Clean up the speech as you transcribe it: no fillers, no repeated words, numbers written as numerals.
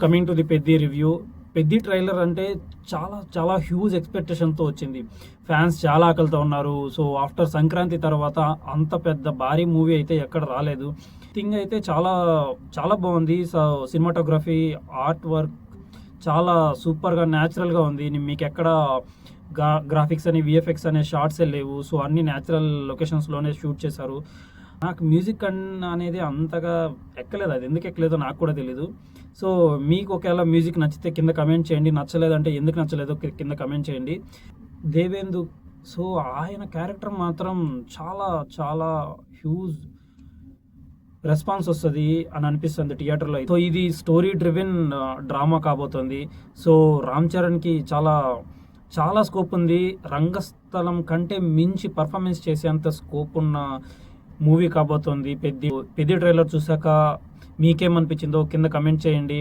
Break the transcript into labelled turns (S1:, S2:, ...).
S1: Coming to the Peddi review. Peddi trailer అంటే చాలా చాలా హ్యూజ్ ఎక్స్పెక్టేషన్తో వచ్చింది. ఫ్యాన్స్ చాలా ఆకలితో ఉన్నారు. సో ఆఫ్టర్ సంక్రాంతి తర్వాత అంత పెద్ద భారీ మూవీ అయితే ఎక్కడ రాలేదు. థింగ్ అయితే చాలా చాలా బాగుంది. సో సినిమాటోగ్రఫీ, ఆర్ట్ వర్క్ చాలా సూపర్గా న్యాచురల్గా ఉంది. మీకు ఎక్కడ గ్రాఫిక్స్ అని, విఎఫ్ఎక్స్ అనే షార్ట్సే లేవు. సో అన్ని న్యాచురల్ లొకేషన్స్లోనే షూట్ చేశారు. నాకు మ్యూజిక్ అనేది అంతగా ఎక్కలేదు. అది ఎందుకు ఎక్కలేదో నాకు కూడా తెలీదు. సో మీకు ఒకవేళ మ్యూజిక్ నచ్చితే కింద కమెంట్ చేయండి. నచ్చలేదంటే ఎందుకు నచ్చలేదో కింద కమెంట్ చేయండి. దేవేందు, సో ఆయన క్యారెక్టర్ మాత్రం చాలా చాలా హ్యూజ్ రెస్పాన్స్ వస్తుంది అని అనిపిస్తుంది థియేటర్లో. సో ఇది స్టోరీ డ్రివెన్ డ్రామా కాబోతుంది. సో రామ్ చరణ్కి చాలా చాలా స్కోప్ ఉంది. రంగస్థలం కంటే మించి పర్ఫార్మెన్స్ చేసేంత స్కోప్ ఉన్న మూవీ కాబోతోంది పెద్ది. పెద్ది ట్రైలర్ చూసాక మీకేమనిపించిందో కింద కమెంట్ చేయండి.